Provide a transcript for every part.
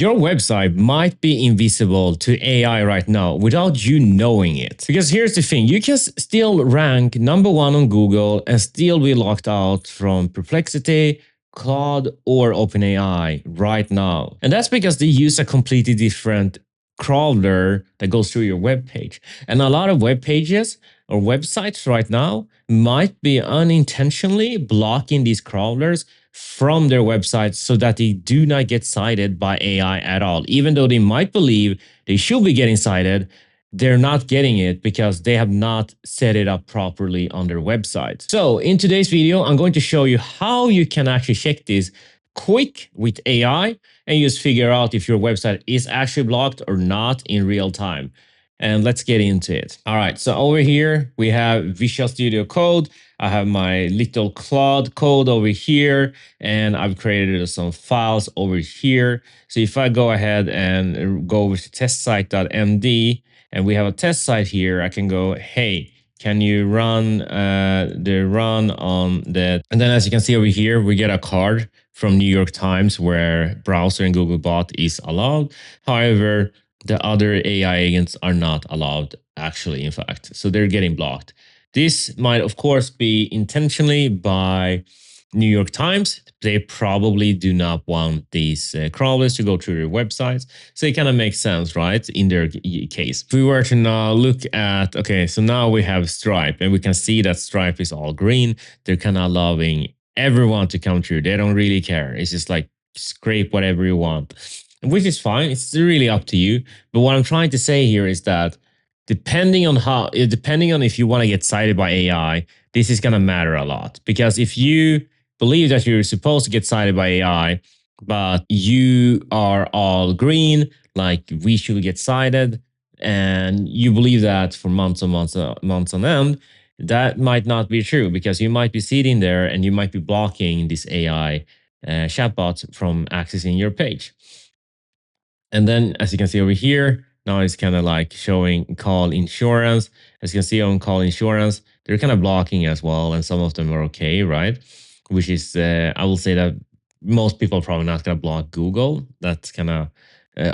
Your website might be invisible to AI right now without you knowing it. Because here's the thing, you can still rank #1 on Google and still be locked out from Perplexity, Claude, or OpenAI right now. And that's because they use a completely different crawler that goes through your web page. And a lot of web pages or websites right now might be unintentionally blocking these crawlers from their websites so that they do not get cited by AI at all. Even though they might believe they should be getting cited, they're not getting it because they have not set it up properly on their website. So in today's video, I'm going to show you how you can actually check this quick with AI and just figure out if your website is actually blocked or not in real time. And let's get into it. All right, so over here we have Visual Studio Code. I have my little Claude code over here, and I've created some files over here. So if I go ahead and go over to testsite.md, and we have a test site here, I can go, hey, can you run the run on that? And then as you can see over here, we get a card from New York Times where browser and Googlebot is allowed. However, the other AI agents are not allowed actually, in fact. So they're getting blocked. This might, of course, be intentionally by New York Times. They probably do not want these crawlers to go through their websites. So it kind of makes sense, right? In their case. If we were to now look at, okay, so now we have Stripe and we can see that Stripe is all green. They're kind of allowing everyone to come through. They don't really care. It's just like scrape whatever you want, which is fine. It's really up to you. But what I'm trying to say here is that depending on if you want to get cited by AI, this is going to matter a lot. Because if you believe that you're supposed to get cited by AI, but you are all green, like we should get cited, and you believe that for months and months on end, that might not be true because you might be sitting there and you might be blocking this AI chatbot from accessing your page. And then as you can see over here, now it's kind of like showing call insurance. As you can see on call insurance, they're kind of blocking as well. And some of them are okay, right? Which is, I will say that most people are probably not going to block Google. That's kind of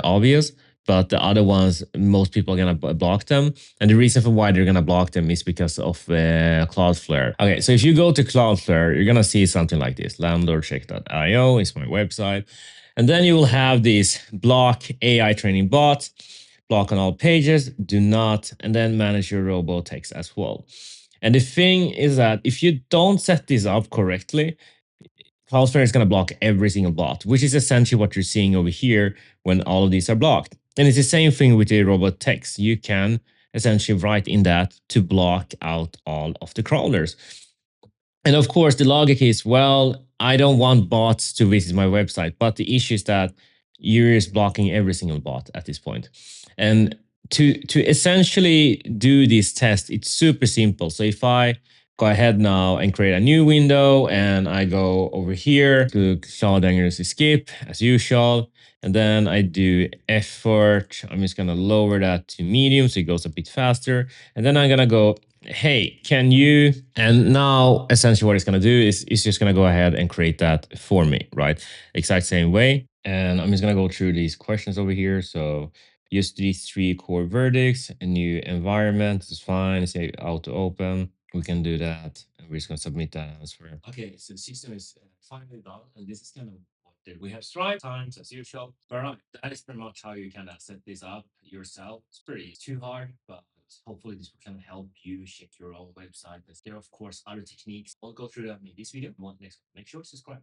obvious. But the other ones, most people are going to block them. And the reason for why they're going to block them is because of Cloudflare. Okay, so if you go to Cloudflare, you're going to see something like this. Landlordcheck.io is my website. And then you will have these block AI training bots, block on all pages, do not, and then manage your robot text as well. And the thing is that if you don't set this up correctly, Cloudflare is going to block every single bot, which is essentially what you're seeing over here when all of these are blocked. And it's the same thing with the robot text. You can essentially write in that to block out all of the crawlers. And of course, the logic is, well, I don't want bots to visit my website, but the issue is that you're just blocking every single bot at this point. And to essentially do this test, it's super simple. So if I go ahead now and create a new window and I go over here to Claude Dangerous Escape as usual, and then I do effort. I'm just going to lower that to medium so it goes a bit faster. And then I'm going to go, hey, can you, and now essentially what it's going to do is it's just going to go ahead and create that for me, right? Exact same way. And I'm just going to go through these questions over here. So just these 3 core verdicts, a new environment is fine. Say auto open. We can do that. And we're just going to submit that answer. Okay, so the system is finally done. And this is kind of what we have Stripe times as usual. All right, that is pretty much how you kind of set this up yourself. It's pretty too hard, but hopefully this will kind of help you check your own website. There are of course other techniques. I'll go through them in this video. Next, make sure to subscribe.